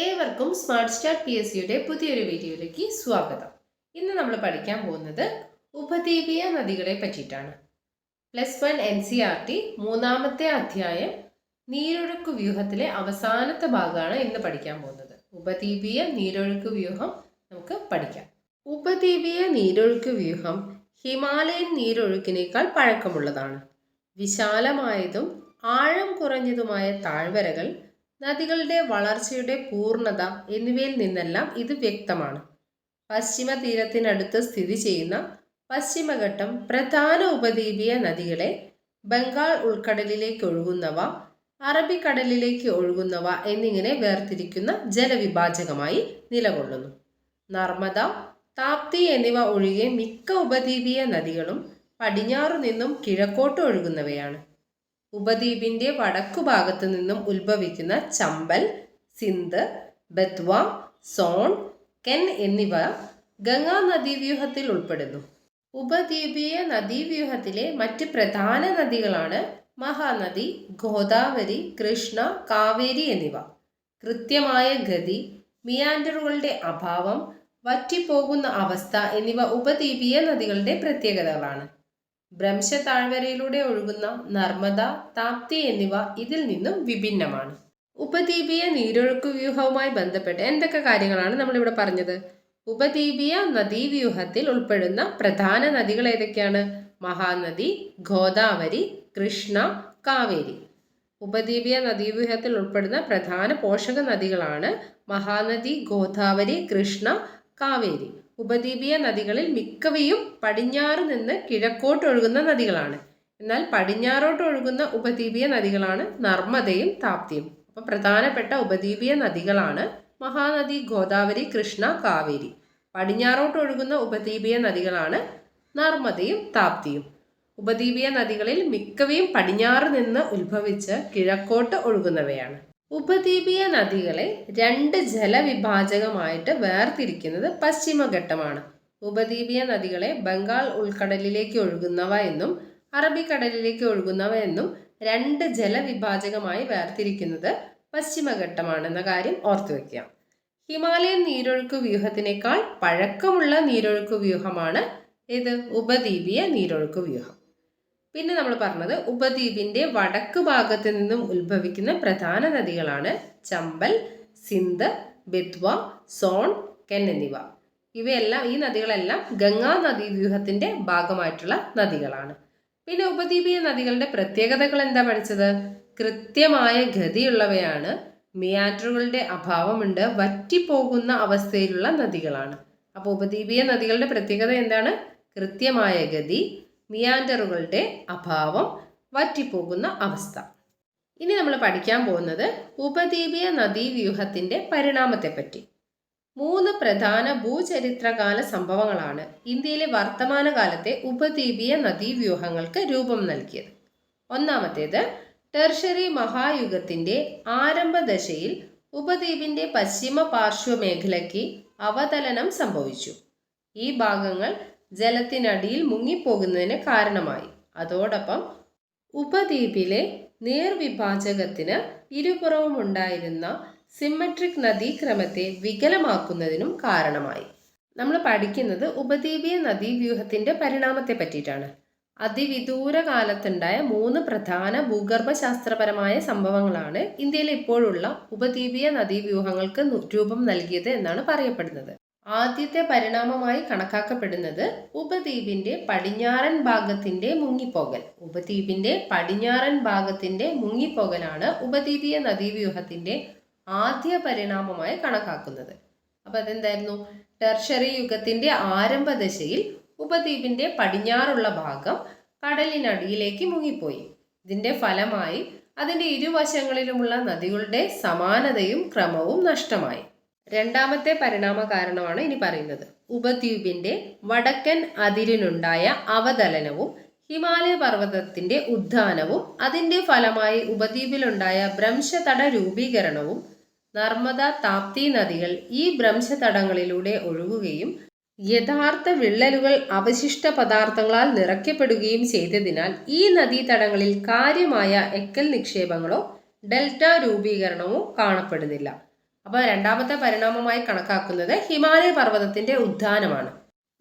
ഏവർക്കും smart start PSCയുടെ പുതിയൊരു വീഡിയോയിലേക്ക് സ്വാഗതം. ഇന്ന് നമ്മൾ പഠിക്കാൻ പോകുന്നത് ഉപദ്വീപീയ നദികളെ പറ്റിയിട്ടാണ്. +1 NCERT മൂന്നാമത്തെ അധ്യായം നീരൊഴുക്ക് വ്യൂഹത്തിലെ അവസാനത്തെ ഭാഗമാണ് ഇന്ന് പഠിക്കാൻ പോകുന്നത്. ഉപദ്വീപീയ നീരൊഴുക്ക് വ്യൂഹം നമുക്ക് പഠിക്കാം. ഉപദ്വീപീയ നീരൊഴുക്ക് വ്യൂഹം ഹിമാലയൻ നീരൊഴുക്കിനേക്കാൾ പഴക്കമുള്ളതാണ്. വിശാലമായതും ആഴം കുറഞ്ഞതുമായ താഴ്വരകൾ, നദികളുടെ വളർച്ചയുടെ പൂർണ്ണത എന്നിവയിൽ നിന്നെല്ലാം ഇത് വ്യക്തമാണ്. പശ്ചിമ തീരത്തിനടുത്ത് സ്ഥിതി ചെയ്യുന്ന പശ്ചിമഘട്ടം പ്രധാന ഉപദ്വീപീയ നദികളെ ബംഗാൾ ഉൾക്കടലിലേക്ക് ഒഴുകുന്നവ, അറബിക്കടലിലേക്ക് ഒഴുകുന്നവ എന്നിങ്ങനെ വേർതിരിക്കുന്ന ജലവിഭാജകമായി നിലകൊള്ളുന്നു. നർമ്മദ, താപ്തി എന്നിവ ഒഴികെ മിക്ക ഉപദ്വീപീയ നദികളും പടിഞ്ഞാറു നിന്നും കിഴക്കോട്ട് ഒഴുകുന്നവയാണ്. ഉപദ്വീപിന്റെ വടക്കു ഭാഗത്തു നിന്നും ഉത്ഭവിക്കുന്ന ചമ്പൽ, സിന്ധ്, ബെത്വ, സോൺ, കെൻ എന്നിവ ഗംഗാ നദീവ്യൂഹത്തിൽ ഉൾപ്പെടുന്നു. ഉപദ്വീപീയ നദീവ്യൂഹത്തിലെ മറ്റ് പ്രധാന നദികളാണ് മഹാനദി, ഗോദാവരി, കൃഷ്ണ, കാവേരി എന്നിവ. കൃത്യമായ ഗതി, മിയാൻഡറുകളുടെ അഭാവം, വറ്റിപ്പോകുന്ന അവസ്ഥ എന്നിവ ഉപദ്വീപീയ നദികളുടെ പ്രത്യേകതകളാണ്. ഭ്രംശ താഴ്വരയിലൂടെ ഒഴുകുന്ന നർമ്മദ, താപ്തി എന്നിവ ഇതിൽ നിന്നും വിഭിന്നമാണ്. ഉപദ്വീപീയ നീരൊഴുക്ക് വ്യൂഹവുമായി ബന്ധപ്പെട്ട് എന്തൊക്കെ കാര്യങ്ങളാണ് നമ്മളിവിടെ പറഞ്ഞത്? ഉപദ്വീപീയ നദീവ്യൂഹത്തിൽ ഉൾപ്പെടുന്ന പ്രധാന നദികൾ ഏതൊക്കെയാണ്? മഹാനദി, ഗോദാവരി, കൃഷ്ണ, കാവേരി. ഉപദ്വീപീയ നദീവ്യൂഹത്തിൽ ഉൾപ്പെടുന്ന പ്രധാന പോഷക നദികളാണ് മഹാനദി, ഗോദാവരി, കൃഷ്ണ, കാവേരി. ഉപദ്വീപീയ നദികളിൽ മിക്കവയും പടിഞ്ഞാറ് നിന്ന് കിഴക്കോട്ട് ഒഴുകുന്ന നദികളാണ്. എന്നാൽ പടിഞ്ഞാറോട്ട് ഒഴുകുന്ന ഉപദ്വീപീയ നദികളാണ് നർമ്മദയും താപ്തിയും. അപ്പോൾ പ്രധാനപ്പെട്ട ഉപദ്വീപീയ നദികളാണ് മഹാനദി, ഗോദാവരി, കൃഷ്ണ, കാവേരി. പടിഞ്ഞാറോട്ട് ഒഴുകുന്ന ഉപദ്വീപീയ നദികളാണ് നർമ്മദയും താപ്തിയും. ഉപദ്വീപീയ നദികളിൽ മിക്കവയും പടിഞ്ഞാറ് നിന്ന് ഉത്ഭവിച്ച് കിഴക്കോട്ട് ഒഴുകുന്നവയാണ്. ഉപദ്വീപീയ നദികളെ രണ്ട് ജലവിഭാജകമായിട്ട് വേർതിരിക്കുന്നത് പശ്ചിമഘട്ടമാണ്. ഉപദ്വീപീയ നദികളെ ബംഗാൾ ഉൾക്കടലിലേക്ക് ഒഴുകുന്നവ എന്നും അറബിക്കടലിലേക്ക് ഒഴുകുന്നവ എന്നും രണ്ട് ജലവിഭാജകമായി വേർതിരിക്കുന്നത് പശ്ചിമഘട്ടമാണെന്ന കാര്യം ഓർത്തു വയ്ക്കുക. ഹിമാലയൻ നീരൊഴുക്ക് വ്യൂഹത്തിനേക്കാൾ പഴക്കമുള്ള നീരൊഴുക്ക് വ്യൂഹമാണ് ഇത് ഉപദ്വീപീയ നീരൊഴുക്ക് വ്യൂഹം. പിന്നെ നമ്മൾ പറഞ്ഞത് ഉപദ്വീപിന്റെ വടക്ക് ഭാഗത്ത് നിന്നും ഉത്ഭവിക്കുന്ന പ്രധാന നദികളാണ് ചമ്പൽ, സിന്ധ്, ബെത്വ, സോൺ, കെൻ എന്നിവ. ഈ നദികളെല്ലാം ഗംഗാ നദീവ്യൂഹത്തിന്റെ ഭാഗമായിട്ടുള്ള നദികളാണ്. പിന്നെ ഉപദ്വീപീയ നദികളുടെ പ്രത്യേകതകൾ എന്താ പഠിച്ചത്? കൃത്യമായ ഗതിയുള്ളവയാണ്, മിയാൻഡറുകളുടെ അഭാവമുണ്ട്, വറ്റിപ്പോകുന്ന അവസ്ഥയിലുള്ള നദികളാണ്. അപ്പോൾ ഉപദ്വീപീയ നദികളുടെ പ്രത്യേകത എന്താണ്? കൃത്യമായ ഗതി, മിയാൻഡറുകളുടെ അഭാവം, വറ്റിപ്പോകുന്ന അവസ്ഥ. ഇനി നമ്മൾ പഠിക്കാൻ പോകുന്നത് ഉപദ്വീപീയ നദീവ്യൂഹത്തിന്റെ പരിണാമത്തെപ്പറ്റി. 3 പ്രധാന ഭൂചരിത്രകാല സംഭവങ്ങളാണ് ഇന്ത്യയിലെ വർത്തമാനകാലത്തെ ഉപദ്വീപീയ നദീവ്യൂഹങ്ങൾക്ക് രൂപം നൽകിയത്. ഒന്നാമത്തേത്, ടെർഷറി മഹായുഗത്തിന്റെ ആരംഭദശയിൽ ഉപദ്വീപിന്റെ പശ്ചിമ പാർശ്വമേഖലയ്ക്ക് അവതലനം സംഭവിച്ചു. ഈ ഭാഗങ്ങൾ ജലത്തിനടിയിൽ മുങ്ങിപ്പോകുന്നതിന് കാരണമായി. അതോടൊപ്പം ഉപദ്വീപിലെ നേർവിഭാജകത്തിന് ഇരുപുറവും ഉണ്ടായിരുന്ന സിമ്മട്രിക് നദീക്രമത്തെ വികലമാക്കുന്നതിനും കാരണമായി. നമ്മൾ പഠിക്കുന്നത് ഉപദ്വീപീയ നദീവ്യൂഹത്തിന്റെ പരിണാമത്തെ പറ്റിയിട്ടാണ്. അതിവിദൂര കാലത്തുണ്ടായ 3 പ്രധാന ഭൂഗർഭശാസ്ത്രപരമായ സംഭവങ്ങളാണ് ഇന്ത്യയിൽ ഇപ്പോഴുള്ള ഉപദ്വീപീയ നദീവ്യൂഹങ്ങൾക്ക് രൂപം നൽകിയത് എന്നാണ് പറയപ്പെടുന്നത്. ആദ്യത്തെ പരിണാമമായി കണക്കാക്കപ്പെടുന്നത് ഉപദ്വീപിന്റെ പടിഞ്ഞാറൻ ഭാഗത്തിന്റെ മുങ്ങിപ്പോകൽ. ഉപദ്വീപിന്റെ പടിഞ്ഞാറൻ ഭാഗത്തിന്റെ മുങ്ങിപ്പോകലാണ് ഉപദ്വീപീയ നദീവ്യൂഹത്തിന്റെ ആദ്യ പരിണാമമായി കണക്കാക്കുന്നത്. അപ്പൊ അതെന്തായിരുന്നു? ടെർഷറി യുഗത്തിന്റെ ആരംഭദശയിൽ ഉപദ്വീപിന്റെ പടിഞ്ഞാറുള്ള ഭാഗം കടലിനടിയിലേക്ക് മുങ്ങിപ്പോയി. ഇതിന്റെ ഫലമായി അതിന്റെ ഇരുവശങ്ങളിലുമുള്ള നദികളുടെ സമാനതയും ക്രമവും നഷ്ടമായി. രണ്ടാമത്തെ പരിണാമ കാരണമാണ് ഇനി പറയുന്നത്. ഉപദ്വീപിന്റെ വടക്കൻ അതിരിനുണ്ടായ അവതലനവും ഹിമാലയ പർവ്വതത്തിന്റെ ഉദ്ധാനവും അതിന്റെ ഫലമായി ഉപദ്വീപിലുണ്ടായ ഭ്രംശതട രൂപീകരണവും നർമ്മദ, താപ്തി നദികൾ ഈ ഭ്രംശതടങ്ങളിലൂടെ ഒഴുകുകയും യഥാർത്ഥ വിള്ളലുകൾ അവശിഷ്ട പദാർത്ഥങ്ങളാൽ നിറയ്ക്കപ്പെടുകയും ചെയ്തതിനാൽ ഈ നദീതടങ്ങളിൽ കാര്യമായ എക്കൽ നിക്ഷേപങ്ങളോ ഡെൽറ്റ രൂപീകരണമോ കാണപ്പെടുന്നില്ല. അപ്പോൾ രണ്ടാമത്തെ പരിണാമമായി കണക്കാക്കുന്നത് ഹിമാലയ പർവ്വതത്തിന്റെ ഉത്ഥാനമാണ്.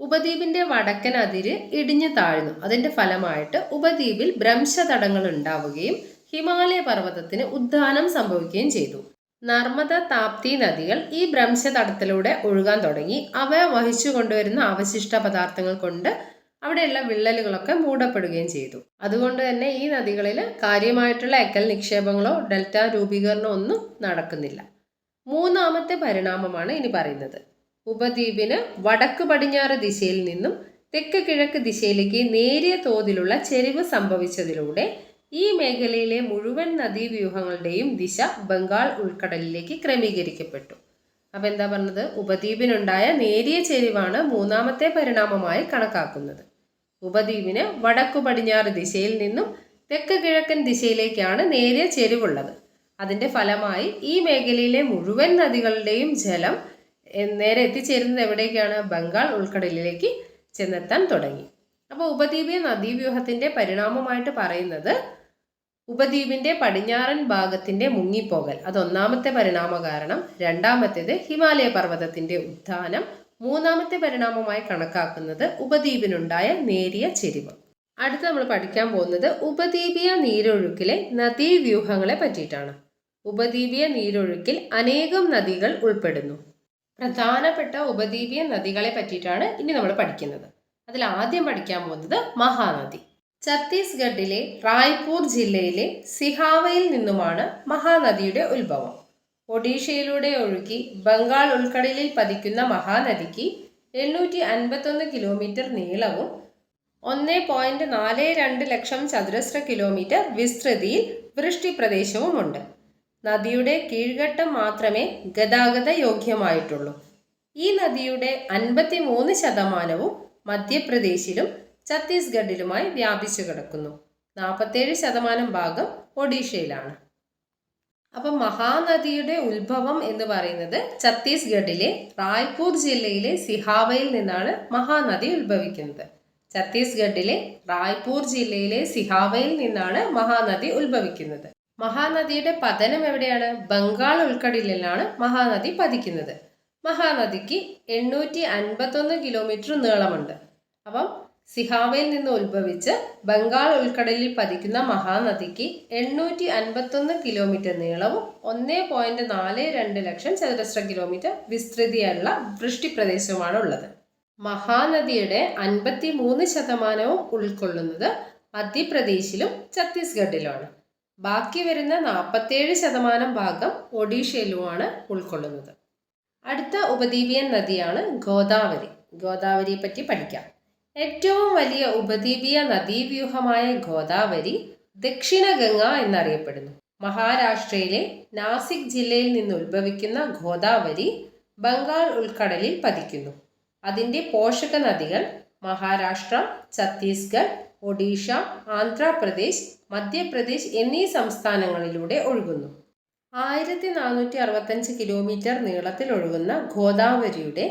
ഉപദ്വീപിന്റെ വടക്കൻ അതിര് ഇടിഞ്ഞു താഴ്ന്നു. അതിന്റെ ഫലമായിട്ട് ഉപദ്വീപിൽ ഭ്രംശതടങ്ങൾ ഉണ്ടാവുകയും ഹിമാലയ പർവ്വതത്തിന് ഉത്ഥാനം സംഭവിക്കുകയും ചെയ്തു. നർമ്മദ, താപ്തി നദികൾ ഈ ഭ്രംശതടത്തിലൂടെ ഒഴുകാൻ തുടങ്ങി. അവ വഹിച്ചു കൊണ്ടുവരുന്ന അവശിഷ്ട പദാർത്ഥങ്ങൾ കൊണ്ട് അവിടെയുള്ള വിള്ളലുകളൊക്കെ മൂടപ്പെടുകയും ചെയ്തു. അതുകൊണ്ട് തന്നെ ഈ നദികളിൽ കാര്യമായിട്ടുള്ള എക്കൽ നിക്ഷേപങ്ങളോ ഡെൽറ്റ രൂപീകരണമോ ഒന്നും നടക്കുന്നില്ല. മൂന്നാമത്തെ പരിണാമമാണ് ഇനി പറയുന്നത്. ഉപദ്വീപിന് വടക്ക് പടിഞ്ഞാറ് ദിശയിൽ നിന്നും തെക്ക് കിഴക്ക് ദിശയിലേക്ക് നേരിയ തോതിലുള്ള ചെരിവ് സംഭവിച്ചതിലൂടെ ഈ മേഖലയിലെ മുഴുവൻ നദീവ്യൂഹങ്ങളുടെയും ദിശ ബംഗാൾ ഉൾക്കടലിലേക്ക് ക്രമീകരിക്കപ്പെട്ടു. അപ്പം എന്താ പറഞ്ഞത്? ഉപദ്വീപിനുണ്ടായ നേരിയ ചെരിവാണ് മൂന്നാമത്തെ പരിണാമമായി കണക്കാക്കുന്നത്. ഉപദ്വീപിന് വടക്കു പടിഞ്ഞാറ് ദിശയിൽ നിന്നും തെക്ക് കിഴക്കൻ ദിശയിലേക്കാണ് നേരിയ ചെരിവുള്ളത്. അതിന്റെ ഫലമായി ഈ മേഖലയിലെ മുഴുവൻ നദികളുടെയും ജലം നേരെ എത്തിച്ചേരുന്നത് എവിടേക്കാണ്? ബംഗാൾ ഉൾക്കടലിലേക്ക് ചെന്നെത്താൻ തുടങ്ങി. അപ്പോൾ ഉപദ്വീപീയ നദീവ്യൂഹത്തിന്റെ പരിണാമമായിട്ട് പറയുന്നത് ഉപദ്വീപിന്റെ പടിഞ്ഞാറൻ ഭാഗത്തിന്റെ മുങ്ങിപ്പോകൽ, അത് ഒന്നാമത്തെ പരിണാമ കാരണം. രണ്ടാമത്തേത് ഹിമാലയ പർവ്വതത്തിന്റെ ഉത്ഥാനം. മൂന്നാമത്തെ പരിണാമമായി കണക്കാക്കുന്നത് ഉപദ്വീപിനുണ്ടായ നേരിയ ചെരിവ്. അടുത്ത് നമ്മൾ പഠിക്കാൻ പോകുന്നത് ഉപദ്വീപീയ നീരൊഴുക്കിലെ നദീവ്യൂഹങ്ങളെ പറ്റിയിട്ടാണ്. ഉപദ്വീപീയ നീരൊഴുക്കിൽ അനേകം നദികൾ ഉൾപ്പെടുന്നു. പ്രധാനപ്പെട്ട ഉപദ്വീപീയ നദികളെ പറ്റിയിട്ടാണ് ഇനി നമ്മൾ പഠിക്കുന്നത്. അതിൽ ആദ്യം പഠിക്കാൻ പോകുന്നത് മഹാനദി. ഛത്തീസ്ഗഡിലെ റായ്പൂർ ജില്ലയിലെ സിഹാവയിൽ നിന്നുമാണ് മഹാനദിയുടെ ഉത്ഭവം. ഒഡീഷയിലൂടെ ഒഴുകി ബംഗാൾ ഉൾക്കടലിൽ പതിക്കുന്ന മഹാനദിക്ക് 851 കിലോമീറ്റർ നീളവും 1.42 ലക്ഷം ചതുരശ്ര കിലോമീറ്റർ വിസ്തൃതിയിൽ വൃഷ്ടിപ്രദേശവുമുണ്ട്. നദിയുടെ കീഴ്ഘട്ടം മാത്രമേ ഗതാഗത യോഗ്യമായിട്ടുള്ളൂ. ഈ നദിയുടെ 53% മധ്യപ്രദേശിലും ഛത്തീസ്ഗഡിലുമായി വ്യാപിച്ചു കിടക്കുന്നു. 47% ഭാഗം ഒഡീഷയിലാണ്. അപ്പം മഹാനദിയുടെ ഉത്ഭവം എന്ന് പറയുന്നത് ഛത്തീസ്ഗഡിലെ റായ്പൂർ ജില്ലയിലെ സിഹാവയിൽ നിന്നാണ് മഹാനദി ഉത്ഭവിക്കുന്നത്. ഛത്തീസ്ഗഡിലെ റായ്പൂർ ജില്ലയിലെ സിഹാവയിൽ നിന്നാണ് മഹാനദി ഉത്ഭവിക്കുന്നത്. മഹാനദിയുടെ പതനം എവിടെയാണ്? ബംഗാൾ ഉൾക്കടലിലാണ് മഹാനദി പതിക്കുന്നത്. മഹാനദിക്ക് 851 കിലോമീറ്റർ നീളമുണ്ട്. അപ്പം സിഹാവയിൽ നിന്ന് ഉത്ഭവിച്ച് ബംഗാൾ ഉൾക്കടലിൽ പതിക്കുന്ന മഹാനദിക്ക് 851 കിലോമീറ്റർ നീളവും 1.42 ലക്ഷം ചതുരശ്ര കിലോമീറ്റർ വിസ്തൃതിയുള്ള വൃഷ്ടിപ്രദേശവുമാണ് ഉള്ളത്. മഹാനദിയുടെ 53% ഉൾക്കൊള്ളുന്നത് മധ്യപ്രദേശിലും ഛത്തീസ്ഗഡിലുമാണ്. ബാക്കി വരുന്ന 47% ഭാഗം ഒഡീഷയിലുമാണ് ഉൾക്കൊള്ളുന്നത്. അടുത്ത ഉപദ്വീപിയൻ നദിയാണ് ഗോദാവരി. ഗോദാവരിയെ പറ്റി പഠിക്കാം. ഏറ്റവും വലിയ ഉപദ്വീപീയ നദീവ്യൂഹമായ ഗോദാവരി ദക്ഷിണ ഗംഗ എന്നറിയപ്പെടുന്നു. മഹാരാഷ്ട്രയിലെ നാസിക് ജില്ലയിൽ നിന്ന് ഉത്ഭവിക്കുന്ന ഗോദാവരി ബംഗാൾ ഉൾക്കടലിൽ പതിക്കുന്നു. അതിൻ്റെ പോഷക നദികൾ മഹാരാഷ്ട്ര, ഛത്തീസ്ഗഡ്, ഒഡീഷ, ആന്ധ്രാപ്രദേശ്, മധ്യപ്രദേശ് എന്നീ സംസ്ഥാനങ്ങളിലൂടെ ഒഴുകുന്നു. 1465 കിലോമീറ്റർ നീളത്തിൽ ഒഴുകുന്ന ഗോദാവരിയുടെ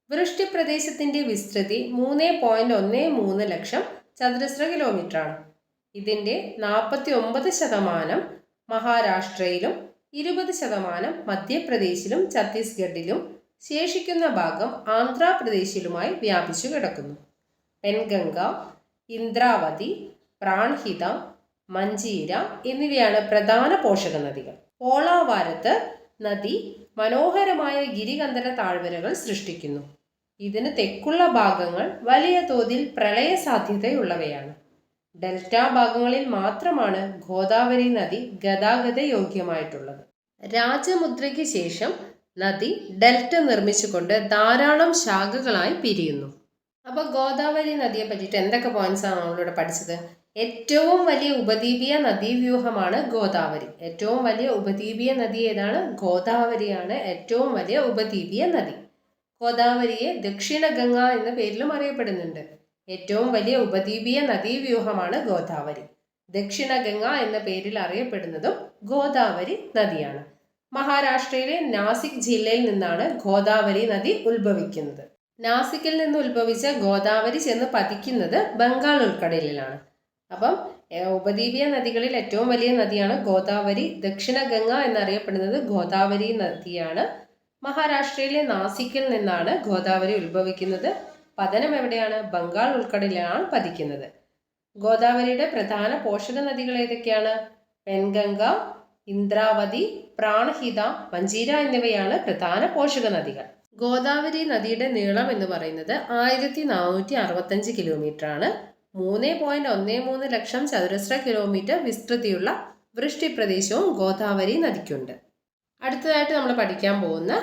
വൃഷ്ടിപ്രദേശത്തിന്റെ വിസ്തൃതി 3.13 ലക്ഷം ചതുരശ്ര കിലോമീറ്ററാണ്. ഇതിൻ്റെ 49% മഹാരാഷ്ട്രയിലും 20% മധ്യപ്രദേശിലും ഛത്തീസ്ഗഡിലും ശേഷിക്കുന്ന ഭാഗം ആന്ധ്രാപ്രദേശിലുമായി വ്യാപിച്ചു കിടക്കുന്നു. പെൻഗംഗ, ഇന്ദ്രാവതി, പ്രാൺഹിത, മഞ്ചീര എന്നിവയാണ് പ്രധാന പോഷക നദികൾ. പോളാവാരത്ത് നദി മനോഹരമായ ഗിരികന്ധര താഴ്വരകൾ സൃഷ്ടിക്കുന്നു. ഇതിന് തെക്കുള്ള ഭാഗങ്ങൾ വലിയ തോതിൽ പ്രളയ സാധ്യതയുള്ളവയാണ്. ഡെൽറ്റ ഭാഗങ്ങളിൽ മാത്രമാണ് ഗോദാവരി നദി ഗതാഗത യോഗ്യമായിട്ടുള്ളത്. രാജമുദ്രയ്ക്ക് ശേഷം നദി ഡെൽറ്റ നിർമ്മിച്ചുകൊണ്ട് ധാരാളം ശാഖകളായി പിരിയുന്നു. അപ്പോൾ ഗോദാവരി നദിയെ പറ്റിയിട്ട് എന്തൊക്കെ പോയിന്റ്സ് ആണ് നമ്മളിവിടെ പഠിച്ചത്? ഏറ്റവും വലിയ ഉപദ്വീപീയ നദീവ്യൂഹമാണ് ഗോദാവരി. ഏറ്റവും വലിയ ഉപദ്വീപീയ നദി ഏതാണ്? ഗോദാവരിയാണ് ഏറ്റവും വലിയ ഉപദ്വീപീയ നദി. ഗോദാവരിയെ ദക്ഷിണ ഗംഗ എന്ന പേരിലും അറിയപ്പെടുന്നുണ്ട്. ഏറ്റവും വലിയ ഉപദ്വീപീയ നദീവ്യൂഹമാണ് ഗോദാവരി. ദക്ഷിണ ഗംഗ എന്ന പേരിൽ അറിയപ്പെടുന്നതും ഗോദാവരി നദിയാണ്. മഹാരാഷ്ട്രയിലെ നാസിക് ജില്ലയിൽ നിന്നാണ് ഗോദാവരി നദി ഉത്ഭവിക്കുന്നത്. നാസിക്കിൽ നിന്ന് ഉത്ഭവിച്ച ഗോദാവരി ചെന്ന് പതിക്കുന്നത് ബംഗാൾ ഉൾക്കടലിലാണ്. അപ്പം ഉപദ്വീപീയ നദികളിൽ ഏറ്റവും വലിയ നദിയാണ് ഗോദാവരി. ദക്ഷിണ ഗംഗ എന്നറിയപ്പെടുന്നത് ഗോദാവരി നദിയാണ്. മഹാരാഷ്ട്രയിലെ നാസിക്കിൽ നിന്നാണ് ഗോദാവരി ഉത്ഭവിക്കുന്നത്. പതനം എവിടെയാണ്? ബംഗാൾ ഉൾക്കടലിലാണ് പതിക്കുന്നത്. ഗോദാവരിയുടെ പ്രധാന പോഷക നദികൾ ഏതൊക്കെയാണ്? പെൻഗംഗ, ഇന്ദ്രാവതി, പ്രാണഹിത, മഞ്ചീര എന്നിവയാണ് പ്രധാന പോഷക നദികൾ. ഗോദാവരി നദിയുടെ നീളം എന്ന് പറയുന്നത് 1465 കിലോമീറ്റർ ആണ്. 3.13 ലക്ഷം ചതുരശ്ര കിലോമീറ്റർ വിസ്തൃതിയുള്ള വൃഷ്ടിപ്രദേശവും ഗോദാവരി നദിക്കുണ്ട്. അടുത്തതായിട്ട് നമ്മൾ പഠിക്കാൻ പോകുന്ന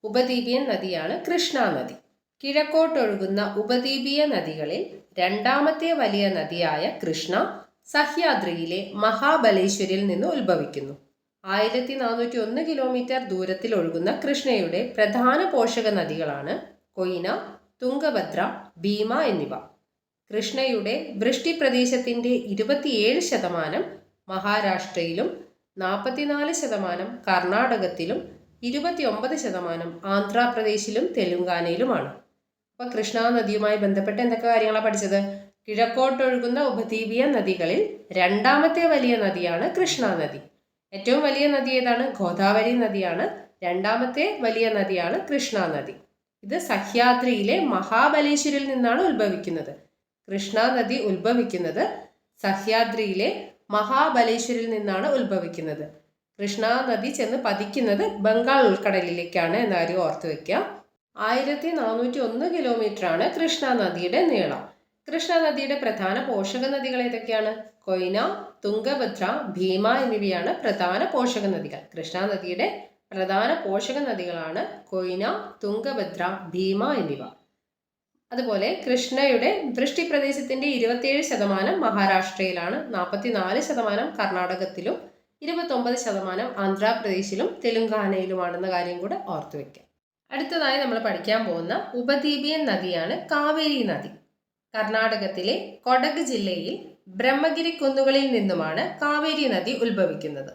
ഉപദ്വീപീയൻ നദിയാണ് കൃഷ്ണ നദി. കിഴക്കോട്ടൊഴുകുന്ന ഉപദ്വീപീയ നദികളിൽ രണ്ടാമത്തെ വലിയ നദിയായ കൃഷ്ണ സഹ്യാദ്രിയിലെ മഹാബലേശ്വരിൽ നിന്ന് ഉത്ഭവിക്കുന്നു. 1401 കിലോമീറ്റർ ദൂരത്തിൽ ഒഴുകുന്ന കൃഷ്ണയുടെ പ്രധാന പോഷക നദികളാണ് കൊയ്ന, തുംഗഭദ്ര, ഭീമ എന്നിവ. കൃഷ്ണയുടെ വൃഷ്ടിപ്രദേശത്തിൻ്റെ 27% മഹാരാഷ്ട്രയിലും 44% കർണാടകത്തിലും 29% ആന്ധ്രാപ്രദേശിലും തെലുങ്കാനയിലുമാണ്. അപ്പോൾ കൃഷ്ണ നദിയുമായി ബന്ധപ്പെട്ട് എന്തൊക്കെ കാര്യങ്ങളാണ് പഠിച്ചത്? കിഴക്കോട്ടൊഴുകുന്ന ഉപദ്വീപീയ നദികളിൽ രണ്ടാമത്തെ വലിയ നദിയാണ് കൃഷ്ണ നദി. ഏറ്റവും വലിയ നദി ഏതാണ്? ഗോദാവരി നദിയാണ്. രണ്ടാമത്തെ വലിയ നദിയാണ് കൃഷ്ണ നദി. ഇത് സഹ്യാദ്രിയിലെ മഹാബലേശ്വരിൽ നിന്നാണ് ഉത്ഭവിക്കുന്നത്. കൃഷ്ണ നദി ഉത്ഭവിക്കുന്നത് സഹ്യാദ്രിയിലെ മഹാബലേശ്വരിൽ നിന്നാണ് ഉത്ഭവിക്കുന്നത്. കൃഷ്ണ നദി ചെന്ന് പതിക്കുന്നത് ബംഗാൾ ഉൾക്കടലിലേക്കാണ് എന്ന കാര്യം ഓർത്തു വയ്ക്കുക. 1401 കിലോമീറ്റർ ആണ് കൃഷ്ണ നദിയുടെ നീളം. കൃഷ്ണ നദിയുടെ പ്രധാന പോഷക നദികൾ ഏതൊക്കെയാണ്? കൊയ്ന, തുംഗഭദ്ര, ഭീമ എന്നിവയാണ് പ്രധാന പോഷക നദികൾ. കൃഷ്ണ നദിയുടെ പ്രധാന പോഷക നദികളാണ് കൊയ്ന, തുംഗഭദ്ര, ഭീമ എന്നിവ. അതുപോലെ കൃഷ്ണയുടെ വൃഷ്ടിപ്രദേശത്തിൻ്റെ 27% മഹാരാഷ്ട്രയിലാണ്, 44% കർണാടകത്തിലും 29% ആന്ധ്രാപ്രദേശിലും തെലുങ്കാനയിലുമാണെന്ന കാര്യം കൂടെ ഓർത്തു വയ്ക്കാം. അടുത്തതായി നമ്മൾ പഠിക്കാൻ പോകുന്ന ഉപദ്വീപീയൻ നദിയാണ് കാവേരി നദി. കർണാടകത്തിലെ കൊടക് ജില്ലയിൽ ബ്രഹ്മഗിരി കുന്നുകളിൽ നിന്നുമാണ് കാവേരി നദി ഉത്ഭവിക്കുന്നത്.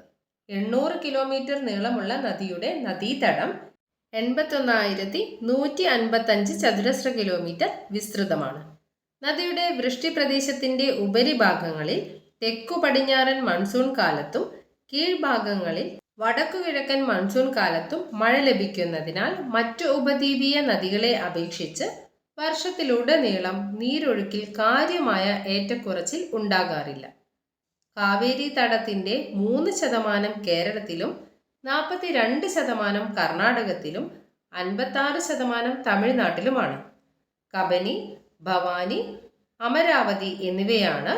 800 കിലോമീറ്റർ നീളമുള്ള നദിയുടെ നദീതടം 81,155 ചതുരശ്ര കിലോമീറ്റർ വിസ്തൃതമാണ്. നദിയുടെ വൃഷ്ടിപ്രദേശത്തിൻ്റെ ഉപരിഭാഗങ്ങളിൽ തെക്കു പടിഞ്ഞാറൻ മൺസൂൺ കാലത്തും കീഴ്ഭാഗങ്ങളിൽ വടക്കു കിഴക്കൻ മൺസൂൺ കാലത്തും മഴ ലഭിക്കുന്നതിനാൽ മറ്റു ഉപദ്വീപീയ നദികളെ അപേക്ഷിച്ച് വർഷത്തിലുടനീളം നീരൊഴുക്കിൽ കാര്യമായ ഏറ്റക്കുറച്ചിൽ ഉണ്ടാകാറില്ല. കാവേരി തടത്തിൻ്റെ 3% കേരളത്തിലും 42% കർണാടകത്തിലും 56% തമിഴ്നാട്ടിലുമാണ്. കബനി, ഭവാനി, അമരാവതി എന്നിവയാണ്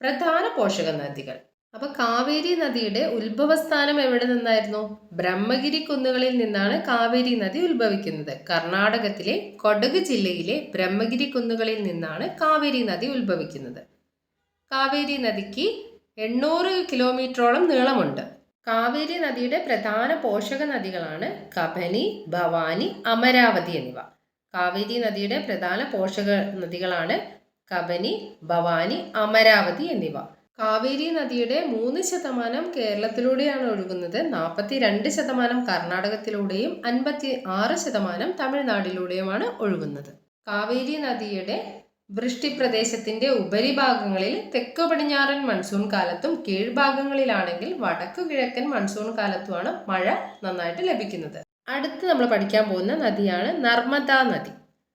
പ്രധാന പോഷക നദികൾ. അപ്പോൾ കാവേരി നദിയുടെ ഉത്ഭവസ്ഥാനം എവിടെ നിന്നായിരുന്നു? ബ്രഹ്മഗിരി കുന്നുകളിൽ നിന്നാണ് കാവേരി നദി ഉത്ഭവിക്കുന്നത്. കർണാടകത്തിലെ കൊടക് ജില്ലയിലെ ബ്രഹ്മഗിരി കുന്നുകളിൽ നിന്നാണ് കാവേരി നദി ഉത്ഭവിക്കുന്നത്. കാവേരി നദിക്ക് 800 കിലോമീറ്ററോളം നീളമുണ്ട്. കാവേരി നദിയുടെ പ്രധാന പോഷക നദികളാണ് കബനി, ഭവാനി, അമരാവതി എന്നിവ. കാവേരി നദിയുടെ പ്രധാന പോഷക നദികളാണ് കബനി, ഭവാനി, അമരാവതി എന്നിവ. കാവേരി നദിയുടെ 3% കേരളത്തിലൂടെയാണ് ഒഴുകുന്നത്, 42% കർണാടകത്തിലൂടെയും 56% തമിഴ്നാട്ടിലൂടെയുമാണ് ഒഴുകുന്നത്. കാവേരി നദിയുടെ വൃഷ്ടിപ്രദേശത്തിൻ്റെ ഉപരിഭാഗങ്ങളിൽ തെക്ക് പടിഞ്ഞാറൻ മൺസൂൺ കാലത്തും കീഴ്ഭാഗങ്ങളിലാണെങ്കിൽ വടക്കു കിഴക്കൻ മൺസൂൺ കാലത്തുമാണ് മഴ നന്നായിട്ട് ലഭിക്കുന്നത്. അടുത്ത് നമ്മൾ പഠിക്കാൻ പോകുന്ന നദിയാണ് നർമ്മദ നദി.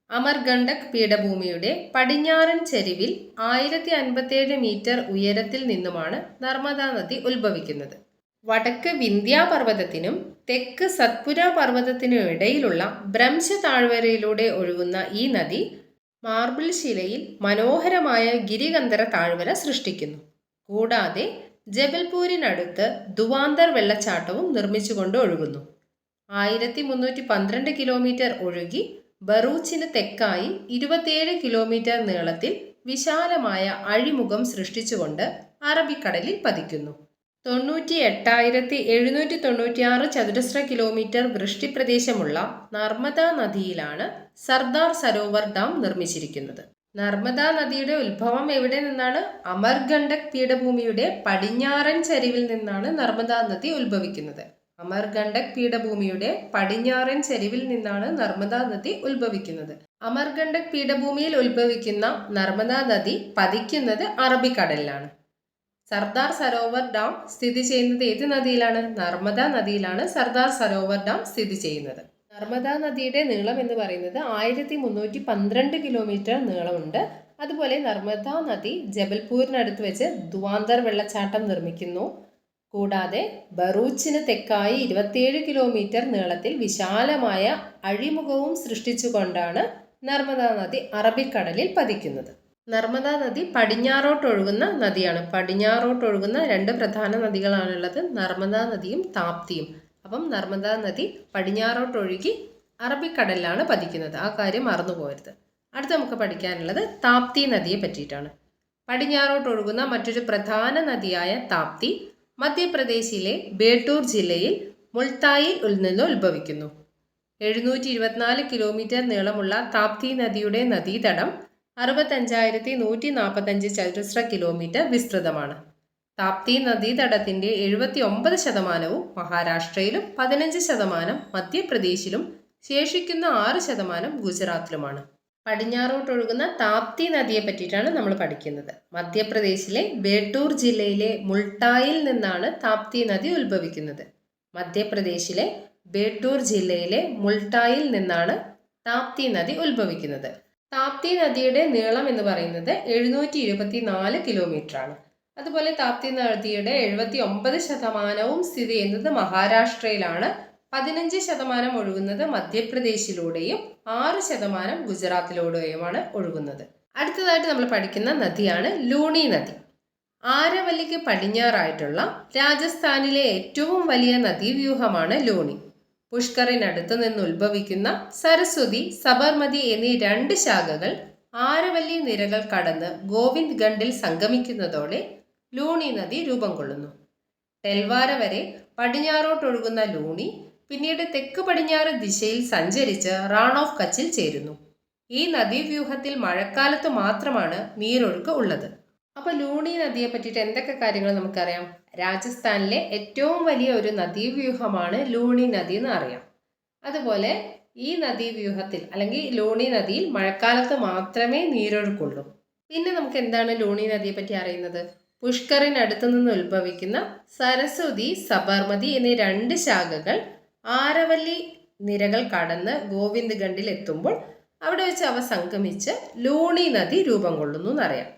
അമർഗണ്ഡക് പീഠഭൂമിയുടെ പടിഞ്ഞാറൻ ചെരിവിൽ 1057 മീറ്റർ ഉയരത്തിൽ നിന്നുമാണ് നർമ്മദ നദി ഉത്ഭവിക്കുന്നത്. വടക്ക് വിന്ധ്യാപർവ്വതത്തിനും തെക്ക് സത്പുര പർവ്വതത്തിനും ഇടയിലുള്ള ഭ്രംശ താഴ്വരയിലൂടെ ഒഴുകുന്ന ഈ നദി മാർബിൾ ശിലയിൽ മനോഹരമായ ഗിരികന്ധര താഴ്വര സൃഷ്ടിക്കുന്നു. കൂടാതെ ജബൽപൂരിനടുത്ത് ദുവാന്തർ വെള്ളച്ചാട്ടവും നിർമ്മിച്ചുകൊണ്ട് ഒഴുകുന്നു. 1312 കിലോമീറ്റർ ഒഴുകി ബറൂച്ചിന് തെക്കായി 27 കിലോമീറ്റർ നീളത്തിൽ വിശാലമായ അഴിമുഖം സൃഷ്ടിച്ചുകൊണ്ട് അറബിക്കടലിൽ പതിക്കുന്നു. 98,796 ചതുരശ്ര കിലോമീറ്റർ വൃഷ്ടിപ്രദേശമുള്ള നർമ്മദ നദിയിലാണ് സർദാർ സരോവർ ഡാം നിർമ്മിച്ചിരിക്കുന്നത്. നർമ്മദ നദിയുടെ ഉത്ഭവം എവിടെ നിന്നാണ്? അമർഗണ്ഡക് പീഠഭൂമിയുടെ പടിഞ്ഞാറൻ ചരിവിൽ നിന്നാണ് നർമ്മദ നദി ഉത്ഭവിക്കുന്നത്. അമർഗണ്ഡക് പീഠഭൂമിയുടെ പടിഞ്ഞാറൻ ചരിവിൽ നിന്നാണ് നർമ്മദ നദി ഉത്ഭവിക്കുന്നത്. അമർഗണ്ഡക് പീഠഭൂമിയിൽ ഉത്ഭവിക്കുന്ന നർമ്മദ നദി പതിക്കുന്നത് അറബിക്കടലിലാണ്. സർദാർ സരോവർ ഡാം സ്ഥിതി ചെയ്യുന്നത് ഏത് നദിയിലാണ്? നർമ്മദ നദിയിലാണ് സർദാർ സരോവർ ഡാം സ്ഥിതി ചെയ്യുന്നത്. നർമ്മദാ നദിയുടെ നീളം എന്ന് പറയുന്നത് 1312 കിലോമീറ്റർ നീളമുണ്ട്. അതുപോലെ നർമ്മദാ നദി ജബൽപൂരിനടുത്ത് വെച്ച് ധുവാന്തർ വെള്ളച്ചാട്ടം നിർമ്മിക്കുന്നു. കൂടാതെ ബറൂച്ചിന് തെക്കായി 27 കിലോമീറ്റർ നീളത്തിൽ വിശാലമായ അഴിമുഖവും സൃഷ്ടിച്ചുകൊണ്ടാണ് നർമ്മദാ നദി അറബിക്കടലിൽ പതിക്കുന്നത്. നർമ്മദാ നദി പടിഞ്ഞാറോട്ടൊഴുകുന്ന നദിയാണ്. പടിഞ്ഞാറോട്ടൊഴുകുന്ന രണ്ട് പ്രധാന നദികളാണുള്ളത്, നർമ്മദാ നദിയും താപ്തിയും. അപ്പം നർമ്മദാ നദി പടിഞ്ഞാറോട്ടൊഴുകി അറബിക്കടലിലാണ് പതിക്കുന്നത്. ആ കാര്യം മറന്നുപോകരുത്. അടുത്ത് നമുക്ക് പഠിക്കാനുള്ളത് താപ്തി നദിയെ പറ്റിയിട്ടാണ്. പടിഞ്ഞാറോട്ടൊഴുകുന്ന മറ്റൊരു പ്രധാന നദിയായ താപ്തി മധ്യപ്രദേശിലെ ബേട്ടൂർ ജില്ലയിൽ മുൾത്തായിൽ നിന്ന് ഉത്ഭവിക്കുന്നു. 724 കിലോമീറ്റർ നീളമുള്ള താപ്തി നദിയുടെ നദീതടം 65,145 ചതുരശ്ര കിലോമീറ്റർ വിസ്തൃതമാണ്. താപ്തി നദീതടത്തിന്റെ 79% മഹാരാഷ്ട്രയിലും 15% മധ്യപ്രദേശിലും ശേഷിക്കുന്ന 6% ഗുജറാത്തിലുമാണ്. പടിഞ്ഞാറോട്ടൊഴുകുന്ന താപ്തി നദിയെ പറ്റിയിട്ടാണ് നമ്മൾ പഠിക്കുന്നത്. മധ്യപ്രദേശിലെ ബേട്ടൂർ ജില്ലയിലെ മുൾട്ടായിൽ നിന്നാണ് താപ്തി നദി ഉത്ഭവിക്കുന്നത്. മധ്യപ്രദേശിലെ ബേട്ടൂർ ജില്ലയിലെ മുൾട്ടായിൽ നിന്നാണ് താപ്തി നദി ഉത്ഭവിക്കുന്നത്. താപ്തി നദിയുടെ നീളം എന്ന് പറയുന്നത് 724 കിലോമീറ്റർ ആണ്. അതുപോലെ താപ്തി നദിയുടെ 79% സ്ഥിതി ചെയ്യുന്നത് മഹാരാഷ്ട്രയിലാണ്. 15% ഒഴുകുന്നത് മധ്യപ്രദേശിലൂടെയും 6% ഗുജറാത്തിലൂടെയുമാണ് ഒഴുകുന്നത്. അടുത്തതായിട്ട് നമ്മൾ പഠിക്കുന്ന നദിയാണ് ലൂണി നദി. ആരവല്ലിക്ക് പടിഞ്ഞാറായിട്ടുള്ള രാജസ്ഥാനിലെ ഏറ്റവും വലിയ നദീവ്യൂഹമാണ് ലൂണി. പുഷ്കറിനടുത്ത് നിന്ന് ഉത്ഭവിക്കുന്ന സരസ്വതി, സബർമതി എന്നീ രണ്ട് ശാഖകൾ ആരവല്ലി നിരകൾ കടന്ന് ഗോവിന്ദ് ഗണ്ഡിൽ സംഗമിക്കുന്നതോടെ ലൂണി നദി രൂപം കൊള്ളുന്നു. ടെൽവാര വരെ പടിഞ്ഞാറോട്ടൊഴുകുന്ന ലൂണി പിന്നീട് തെക്ക് പടിഞ്ഞാറ് ദിശയിൽ സഞ്ചരിച്ച് റാൺ ഓഫ് കച്ചിൽ ചേരുന്നു. ഈ നദീവ്യൂഹത്തിൽ മഴക്കാലത്ത് മാത്രമാണ് നീരൊഴുക്ക് ഉള്ളത്. അപ്പോൾ ലൂണി നദിയെ പറ്റിയിട്ട് എന്തൊക്കെ കാര്യങ്ങൾ നമുക്കറിയാം? രാജസ്ഥാനിലെ ഏറ്റവും വലിയ ഒരു നദീവ്യൂഹമാണ് ലൂണി നദി എന്ന് അറിയാം. അതുപോലെ ഈ നദീവ്യൂഹത്തിൽ അല്ലെങ്കിൽ ലൂണി നദിയിൽ മഴക്കാലത്ത് മാത്രമേ നീരൊഴുക്കുള്ളൂ. പിന്നെ നമുക്ക് എന്താണ് ലൂണി നദിയെ പറ്റി അറിയുന്നത്? പുഷ്കറിനടുത്ത് നിന്ന് ഉത്ഭവിക്കുന്ന സരസ്വതി, സബർമതി എന്നീ രണ്ട് ശാഖകൾ ആരവല്ലി നിരകൾ കടന്ന് ഗോവിന്ദ് ഗണ്ഡിൽ എത്തുമ്പോൾ അവിടെ വെച്ച് അവ സംഗമിച്ച് ലൂണി നദി രൂപം കൊള്ളുന്നു എന്നറിയാം.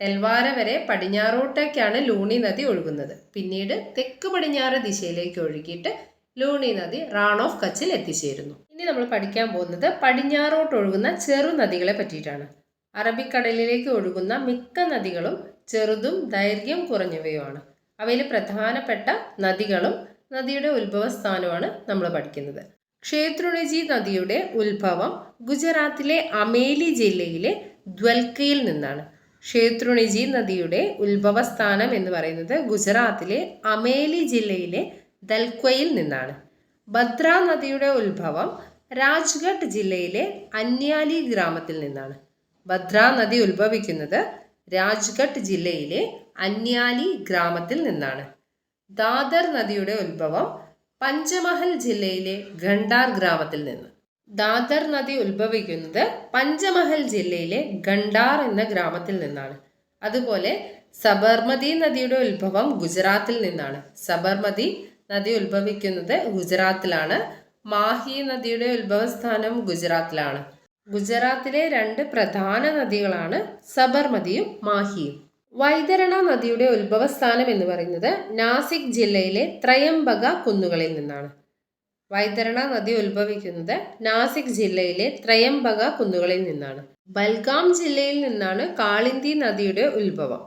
ടെൽവാര വരെ പടിഞ്ഞാറോട്ടേക്കാണ് ലൂണി നദി ഒഴുകുന്നത്. പിന്നീട് തെക്ക് പടിഞ്ഞാറ് ദിശയിലേക്ക് ഒഴുകിയിട്ട് ലൂണി നദി റാൺ ഓഫ് കച്ചിൽ എത്തിച്ചേരുന്നു. ഇനി നമ്മൾ പഠിക്കാൻ പോകുന്നത് പടിഞ്ഞാറോട്ട് ഒഴുകുന്ന ചെറു നദികളെ പറ്റിയിട്ടാണ്. അറബിക്കടലിലേക്ക് ഒഴുകുന്ന മിക്ക നദികളും ചെറുതും ദൈർഘ്യം കുറഞ്ഞവയുമാണ്. അവയിൽ പ്രധാനപ്പെട്ട നദികളും നദിയുടെ ഉത്ഭവസ്ഥാനമാണ് നമ്മൾ പഠിക്കുന്നത്. ക്ഷേത്രുണിജി നദിയുടെ ഉത്ഭവം ഗുജറാത്തിലെ അമേലി ജില്ലയിലെ ദ്വൽക്കയിൽ നിന്നാണ്. ക്ഷേത്രുണിജി നദിയുടെ ഉത്ഭവസ്ഥാനം എന്ന് പറയുന്നത് ഗുജറാത്തിലെ അമേലി ജില്ലയിലെ ദൽക്വയിൽ നിന്നാണ്. ഭദ്ര നദിയുടെ ഉത്ഭവം രാജ്ഗഡ് ജില്ലയിലെ അന്യാലി ഗ്രാമത്തിൽ നിന്നാണ്. ഭദ്ര നദി ഉത്ഭവിക്കുന്നത് രാജ്ഗഡ് ജില്ലയിലെ അന്യാലി ഗ്രാമത്തിൽ നിന്നാണ്. ദാദർ നദിയുടെ ഉത്ഭവം പഞ്ചമഹൽ ജില്ലയിലെ ഖണ്ഡാർ ഗ്രാമത്തിൽ നിന്ന്. ദാദർ നദി ഉത്ഭവിക്കുന്നത് പഞ്ചമഹൽ ജില്ലയിലെ ഖണ്ഡാർ എന്ന ഗ്രാമത്തിൽ നിന്നാണ്. അതുപോലെ സബർമതി നദിയുടെ ഉത്ഭവം ഗുജറാത്തിൽ നിന്നാണ്. സബർമതി നദി ഉത്ഭവിക്കുന്നത് ഗുജറാത്തിലാണ്. മാഹി നദിയുടെ ഉത്ഭവസ്ഥാനം ഗുജറാത്തിലാണ്. ഗുജറാത്തിലെ രണ്ട് പ്രധാന നദികളാണ് സബർമതിയും മാഹിയും. വൈതരണ നദിയുടെ ഉത്ഭവസ്ഥാനം എന്ന് പറയുന്നത് നാസിക് ജില്ലയിലെ ത്രയംബക കുന്നുകളിൽ നിന്നാണ്. വൈതരണ നദി ഉത്ഭവിക്കുന്നത് നാസിക് ജില്ലയിലെ ത്രയംബക കുന്നുകളിൽ നിന്നാണ്. ബൽഗാം ജില്ലയിൽ നിന്നാണ് കാളിന്തി നദിയുടെ ഉത്ഭവം.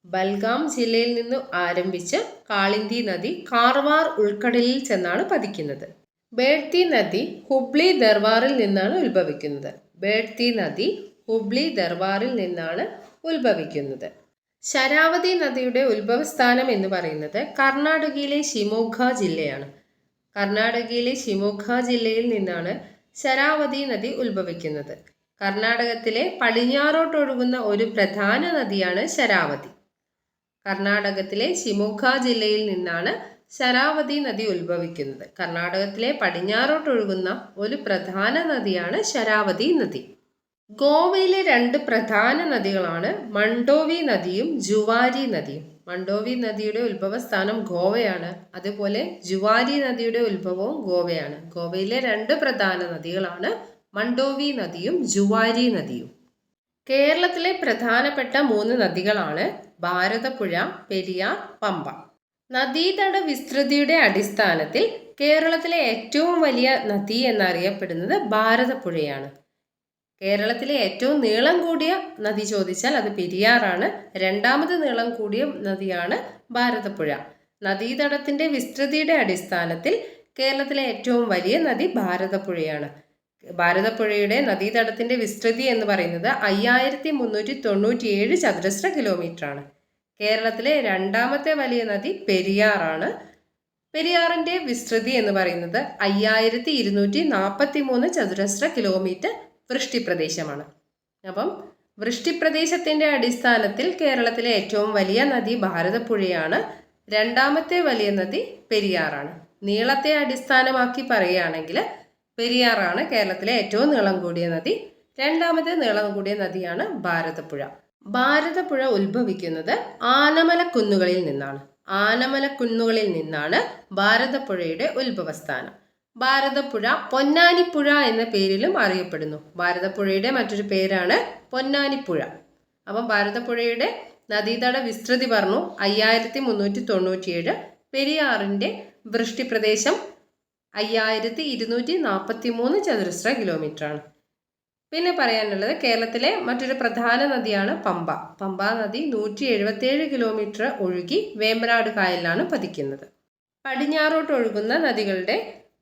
ബൽഗാം ജില്ലയിൽ നിന്ന് ആരംഭിച്ച് കാളിന്തി നദി കാർവാർ ഉൾക്കടലിൽ ചെന്നാണ് പതിക്കുന്നത്. ബേഡ്തി നദി ഹുബ്ലി ദർവാറിൽ നിന്നാണ് ഉത്ഭവിക്കുന്നത്. ബേഡ്തി നദി ഹുബ്ലി ദർവാറിൽ നിന്നാണ് ഉത്ഭവിക്കുന്നത്. ശരാവതി നദിയുടെ ഉത്ഭവസ്ഥാനം എന്ന് പറയുന്നത് കർണാടകയിലെ ഷിമോഗ ജില്ലയാണ്. കർണാടകയിലെ ഷിമോഗ ജില്ലയിൽ നിന്നാണ് ശരാവതി നദി ഉത്ഭവിക്കുന്നത്. കർണാടകത്തിലെ പടിഞ്ഞാറോട്ടൊഴുകുന്ന ഒരു പ്രധാന നദിയാണ് ശരാവതി. കർണാടകത്തിലെ ഷിമോഗ ജില്ലയിൽ നിന്നാണ് ശരാവതി നദി ഉത്ഭവിക്കുന്നത്. കർണാടകത്തിലെ പടിഞ്ഞാറോട്ടൊഴുകുന്ന ഒരു പ്രധാന നദിയാണ് ശരാവതി നദി. ഗോവയിലെ രണ്ട് പ്രധാന നദികളാണ് മണ്ഡോവി നദിയും ജുവാരി നദിയും. മണ്ഡോവി നദിയുടെ ഉത്ഭവസ്ഥാനം ഗോവയാണ്. അതുപോലെ ജുവാരി നദിയുടെ ഉത്ഭവവും ഗോവയാണ്. ഗോവയിലെ 2 പ്രധാന നദികളാണ് മണ്ഡോവി നദിയും ജുവാരി നദിയും. കേരളത്തിലെ പ്രധാനപ്പെട്ട 3 നദികളാണ് ഭാരതപ്പുഴ, പെരിയാർ, പമ്പ. നദീതട വിസ്തൃതിയുടെ അടിസ്ഥാനത്തിൽ കേരളത്തിലെ ഏറ്റവും വലിയ നദി എന്നറിയപ്പെടുന്നത് ഭാരതപ്പുഴയാണ്. കേരളത്തിലെ ഏറ്റവും നീളം കൂടിയ നദി ചോദിച്ചാൽ അത് പെരിയാറാണ്. 2ാമത് നീളം കൂടിയ നദിയാണ് ഭാരതപ്പുഴ. നദീതടത്തിന്റെ വിസ്തൃതിയുടെ അടിസ്ഥാനത്തിൽ കേരളത്തിലെ ഏറ്റവും വലിയ നദി ഭാരതപ്പുഴയാണ്. ഭാരതപ്പുഴയുടെ നദീതടത്തിന്റെ വിസ്തൃതി എന്ന് പറയുന്നത് 5397 ചതുരശ്ര കിലോമീറ്റർ ആണ്. കേരളത്തിലെ 2ാമത്തെ വലിയ നദി പെരിയാറാണ്. പെരിയാറിന്റെ വിസ്തൃതി എന്ന് പറയുന്നത് 5243 ചതുരശ്ര കിലോമീറ്റർ വൃഷ്ടിപ്രദേശമാണ്. അപ്പം വൃഷ്ടിപ്രദേശത്തിന്റെ അടിസ്ഥാനത്തിൽ കേരളത്തിലെ ഏറ്റവും വലിയ നദി ഭാരതപ്പുഴയാണ്. 2ാമത്തെ വലിയ നദി പെരിയാറാണ്. നീളത്തെ അടിസ്ഥാനമാക്കി പറയുകയാണെങ്കിൽ പെരിയാറാണ് കേരളത്തിലെ ഏറ്റവും നീളം കൂടിയ നദി. 2ാമത്തെ നീളം കൂടിയ നദിയാണ് ഭാരതപ്പുഴ. ഭാരതപ്പുഴ ഉത്ഭവിക്കുന്നത് ആനമലക്കുന്നുകളിൽ നിന്നാണ്. ആനമലക്കുന്നുകളിൽ നിന്നാണ് ഭാരതപ്പുഴയുടെ ഉത്ഭവസ്ഥാനം. ഭാരതപ്പുഴ പൊന്നാനിപ്പുഴ എന്ന പേരിലും അറിയപ്പെടുന്നു. ഭാരതപ്പുഴയുടെ മറ്റൊരു പേരാണ് പൊന്നാനിപ്പുഴ. അപ്പം ഭാരതപ്പുഴയുടെ നദീതട വിസ്തൃതി പറഞ്ഞു 5397. പെരിയാറിന്റെ വൃഷ്ടിപ്രദേശം 5243 ചതുരശ്ര കിലോമീറ്റർ ആണ്. പിന്നെ പറയാനുള്ളത് കേരളത്തിലെ മറ്റൊരു പ്രധാന നദിയാണ് പമ്പ. പമ്പ നദി 177 കിലോമീറ്റർ ഒഴുകി വേമ്പനാട് കായലിലാണ് പതിക്കുന്നത്. പടിഞ്ഞാറോട്ട് ഒഴുകുന്ന നദികളുടെ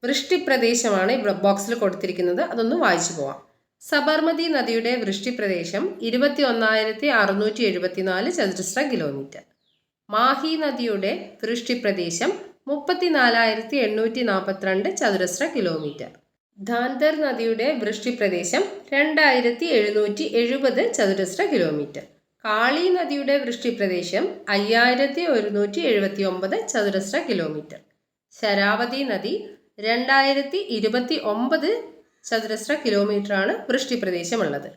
വൃഷ്ടിപ്രദേശമാണ് ഈ ബോക്സിൽ കൊടുത്തിരിക്കുന്നത്. അതൊന്ന് വായിച്ചു പോവാം. സബർമതി നദിയുടെ വൃഷ്ടിപ്രദേശം 21,674 ചതുരശ്ര കിലോമീറ്റർ. മാഹി നദിയുടെ വൃഷ്ടിപ്രദേശം 34,842 ചതുരശ്ര കിലോമീറ്റർ. ധാന്തർ നദിയുടെ വൃഷ്ടിപ്രദേശം 2,770 ചതുരശ്ര കിലോമീറ്റർ. കാളി നദിയുടെ വൃഷ്ടിപ്രദേശം 5,179 ചതുരശ്ര കിലോമീറ്റർ. ശരാവതി നദി 2,029 ചതുരശ്ര കിലോമീറ്റർ ആണ് വൃഷ്ടിപ്രദേശമുള്ളത്.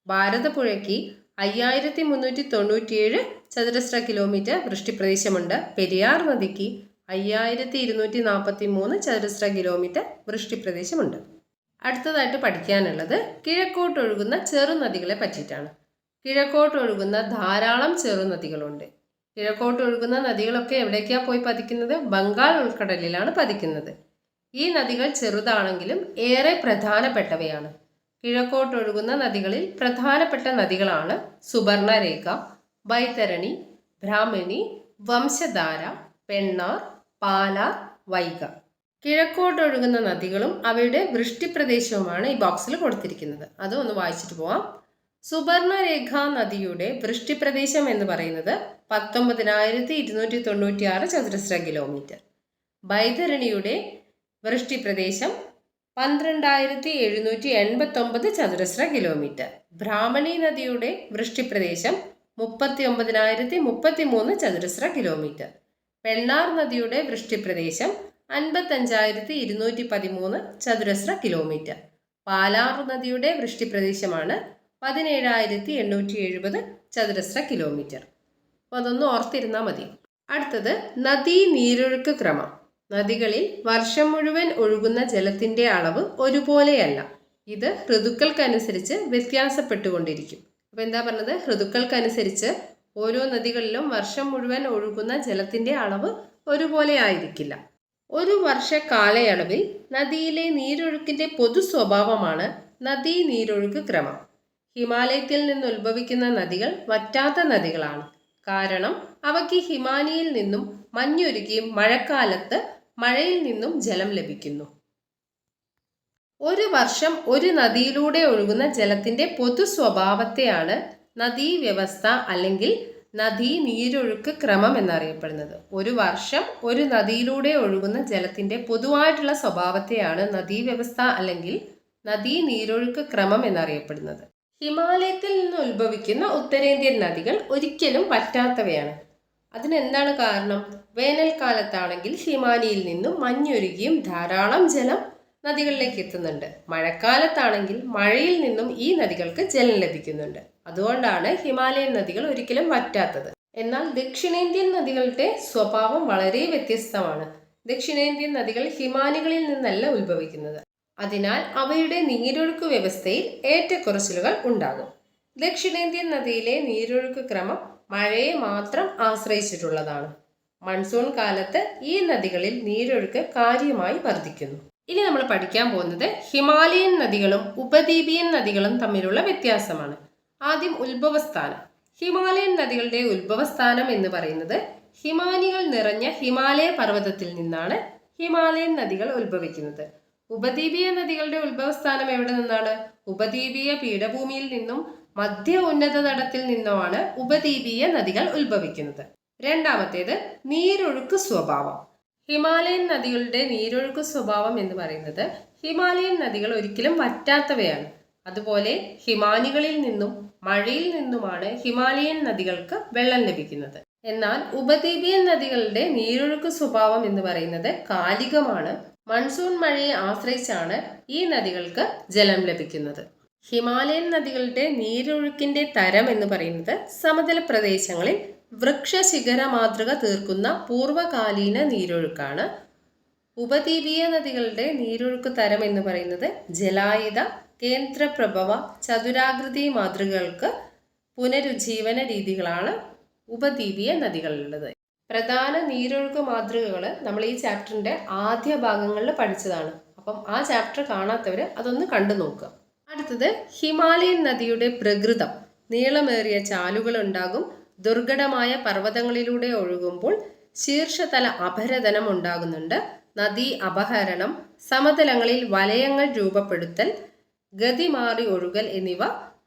ഭാരതപ്പുഴയ്ക്ക് 5,397 ചതുരശ്ര കിലോമീറ്റർ വൃഷ്ടിപ്രദേശമുണ്ട്. പെരിയാർ നദിക്ക് 5,243 ചതുരശ്ര കിലോമീറ്റർ വൃഷ്ടിപ്രദേശമുണ്ട്. അടുത്തതായിട്ട് പഠിക്കാനുള്ളത് കിഴക്കോട്ടൊഴുകുന്ന ചെറുനദികളെ പറ്റിയിട്ടാണ്. കിഴക്കോട്ടൊഴുകുന്ന ധാരാളം ചെറുനദികളുണ്ട്. കിഴക്കോട്ടൊഴുകുന്ന നദികളൊക്കെ എവിടേക്കാണ് പോയി പതിക്കുന്നത്? ബംഗാൾ ഉൾക്കടലിലാണ് പതിക്കുന്നത്. ഈ നദികൾ ചെറുതാണെങ്കിലും ഏറെ പ്രധാനപ്പെട്ടവയാണ്. കിഴക്കോട്ടൊഴുകുന്ന നദികളിൽ പ്രധാനപ്പെട്ട നദികളാണ് സുബർണരേഖ, ബൈതരണി, ബ്രാഹ്മണി, വംശധാര, പെണ്ണാർ, പാലാർ, വൈഗ. കിഴക്കോട്ടൊഴുകുന്ന നദികളും അവയുടെ വൃഷ്ടിപ്രദേശവുമാണ് ഈ ബോക്സിൽ കൊടുത്തിരിക്കുന്നത്. അത് ഒന്ന് വായിച്ചിട്ട് പോവാം. സുബർണരേഖ നദിയുടെ വൃഷ്ടിപ്രദേശം എന്ന് പറയുന്നത് 19,296 ചതുരശ്ര കിലോമീറ്റർ. ബൈതരണിയുടെ വൃഷ്ടിപ്രദേശം 12,789 ചതുരശ്ര കിലോമീറ്റർ. ബ്രാഹ്മണി നദിയുടെ വൃഷ്ടിപ്രദേശം 39,033 ചതുരശ്ര കിലോമീറ്റർ. പെണ്ണാർ നദിയുടെ വൃഷ്ടിപ്രദേശം 55,213 ചതുരശ്ര കിലോമീറ്റർ. പാലാർ നദിയുടെ വൃഷ്ടിപ്രദേശമാണ് 17,870 ചതുരശ്ര കിലോമീറ്റർ. അപ്പോൾ അതൊന്ന് ഓർത്തിരുന്നാൽ മതി. അടുത്തത് നദീ നീരൊഴുക്ക് ക്രമം. നദികളിൽ വർഷം മുഴുവൻ ഒഴുകുന്ന ജലത്തിന്റെ അളവ് ഒരുപോലെയല്ല. ഇത് ഋതുക്കൾക്കനുസരിച്ച് വ്യത്യാസപ്പെട്ടുകൊണ്ടിരിക്കും. അപ്പോൾ എന്താ പറഞ്ഞത്? ഋതുക്കൾക്കനുസരിച്ച് ഓരോ നദികളിലും വർഷം മുഴുവൻ ഒഴുകുന്ന ജലത്തിന്റെ അളവ് ഒരുപോലെ ആയിരിക്കില്ല. ഒരു വർഷ കാലയളവിൽ നദിയിലെ നീരൊഴുക്കിന്റെ പൊതു സ്വഭാവമാണ് നദീ നീരൊഴുക്ക് ക്രമം. ഹിമാലയത്തിൽ നിന്ന് ഉത്ഭവിക്കുന്ന നദികൾ വറ്റാത്ത നദികളാണ്. കാരണം അവയ്ക്ക് ഹിമാനിയിൽ നിന്നും മഞ്ഞൊരുകിയും മഴക്കാലത്ത് മഴയിൽ നിന്നും ജലം ലഭിക്കുന്നു. ഒരു വർഷം ഒരു നദിയിലൂടെ ഒഴുകുന്ന ജലത്തിന്റെ പൊതു സ്വഭാവത്തെയാണ് നദീവ്യവസ്ഥ അല്ലെങ്കിൽ നദീ നീരൊഴുക്ക് ക്രമം എന്നറിയപ്പെടുന്നത്. ഒരു വർഷം ഒരു നദിയിലൂടെ ഒഴുകുന്ന ജലത്തിന്റെ പൊതുവായിട്ടുള്ള സ്വഭാവത്തെയാണ് നദീവ്യവസ്ഥ അല്ലെങ്കിൽ നദീ നീരൊഴുക്ക് ക്രമം എന്നറിയപ്പെടുന്നത്. ഹിമാലയത്തിൽ നിന്ന് ഉത്ഭവിക്കുന്ന ഉത്തരേന്ത്യൻ നദികൾ ഒരിക്കലും വറ്റാത്തവയാണ്. അതിനെന്താണ് കാരണം? വേനൽക്കാലത്താണെങ്കിൽ ഹിമാനിയിൽ നിന്നും മഞ്ഞൊരുകിയും ധാരാളം ജലം നദികളിലേക്ക് എത്തുന്നുണ്ട്. മഴക്കാലത്താണെങ്കിൽ മഴയിൽ നിന്നും ഈ നദികൾക്ക് ജലം ലഭിക്കുന്നുണ്ട്. അതുകൊണ്ടാണ് ഹിമാലയൻ നദികൾ ഒരിക്കലും വറ്റാത്തത്. എന്നാൽ ദക്ഷിണേന്ത്യൻ നദികളുടെ സ്വഭാവം വളരെ വ്യത്യസ്തമാണ്. ദക്ഷിണേന്ത്യൻ നദികൾ ഹിമാനികളിൽ നിന്നല്ല ഉത്ഭവിക്കുന്നത്. അതിനാൽ അവയുടെ നീരൊഴുക്ക് വ്യവസ്ഥയിൽ ഏറ്റക്കുറച്ചിലുകൾ ഉണ്ടാകും. ദക്ഷിണേന്ത്യൻ നദിയിലെ നീരൊഴുക്ക് ക്രമം മഴയെ മാത്രം ആശ്രയിച്ചിട്ടുള്ളതാണ്. മൺസൂൺ കാലത്ത് ഈ നദികളിൽ നീരൊഴുക്ക് കാര്യമായി വർദ്ധിക്കുന്നു. ഇനി നമ്മൾ പഠിക്കാൻ പോകുന്നത് ഹിമാലയൻ നദികളും ഉപദ്വീപീയൻ നദികളും തമ്മിലുള്ള വ്യത്യാസമാണ്. ആദ്യം ഉത്ഭവസ്ഥാനം. ഹിമാലയൻ നദികളുടെ ഉത്ഭവസ്ഥാനം എന്ന് പറയുന്നത് ഹിമാനികൾ നിറഞ്ഞ ഹിമാലയ പർവ്വതത്തിൽ നിന്നാണ് ഹിമാലയൻ നദികൾ ഉത്ഭവിക്കുന്നത്. ഉപദ്വീപീയ നദികളുടെ ഉത്ഭവസ്ഥാനം എവിടെ നിന്നാണ്? ഉപദ്വീപീയ പീഠഭൂമിയിൽ നിന്നും മധ്യ ഉന്നത തടത്തിൽ നിന്നുമാണ് ഉപദ്വീപീയ നദികൾ ഉത്ഭവിക്കുന്നത്. രണ്ടാമത്തേത് നീരൊഴുക്ക് സ്വഭാവം. ഹിമാലയൻ നദികളുടെ നീരൊഴുക്ക് സ്വഭാവം എന്ന് പറയുന്നത് ഹിമാലയൻ നദികൾ ഒരിക്കലും വറ്റാത്തവയാണ്. അതുപോലെ ഹിമാനികളിൽ നിന്നും മഴയിൽ നിന്നുമാണ് ഹിമാലയൻ നദികൾക്ക് വെള്ളം ലഭിക്കുന്നത്. എന്നാൽ ഉപദ്വീപീയൻ നദികളുടെ നീരൊഴുക്ക് സ്വഭാവം എന്ന് പറയുന്നത് കാലികമാണ്. മൺസൂൺ മഴയെ ആശ്രയിച്ചാണ് ഈ നദികൾക്ക് ജലം ലഭിക്കുന്നത്. ഹിമാലയൻ നദികളുടെ നീരൊഴുക്കിന്റെ തരം എന്ന് പറയുന്നത് സമതല പ്രദേശങ്ങളിൽ വൃക്ഷശിഖര മാതൃക തീർക്കുന്ന പൂർവ്വകാലീന നീരൊഴുക്കാണ്. ഉപദ്വീപീയ നദികളുടെ നീരൊഴുക്ക് തരം എന്ന് പറയുന്നത് ജലായുധ, കേന്ദ്രപ്രഭവ, ചതുരാകൃതി മാതൃകകൾക്ക് പുനരുജ്ജീവന രീതികളാണ് ഉപദ്വീപീയ നദികളിലുള്ളത്. പ്രധാന നീരൊഴുക്ക് മാതൃകകൾ നമ്മൾ ഈ ചാപ്റ്ററിന്റെ ആദ്യ ഭാഗങ്ങളിൽ പഠിച്ചതാണ്. അപ്പം ആ ചാപ്റ്റർ കാണാത്തവർ അതൊന്ന് കണ്ടു നോക്കുക. അടുത്തത് ഹിമാലയൻ നദിയുടെ പ്രകൃതം. നീളമേറിയ ചാലുകൾ ഉണ്ടാകും. ദുർഘടമായ പർവ്വതങ്ങളിലൂടെ ഒഴുകുമ്പോൾ ശീർഷതല അപരദനം ഉണ്ടാകുന്നുണ്ട്. നദീ അപഹരണം, സമതലങ്ങളിൽ വലയങ്ങൾ രൂപപ്പെടുത്തൽ, ഗതി മാറി ഒഴുകൽ എന്നിവ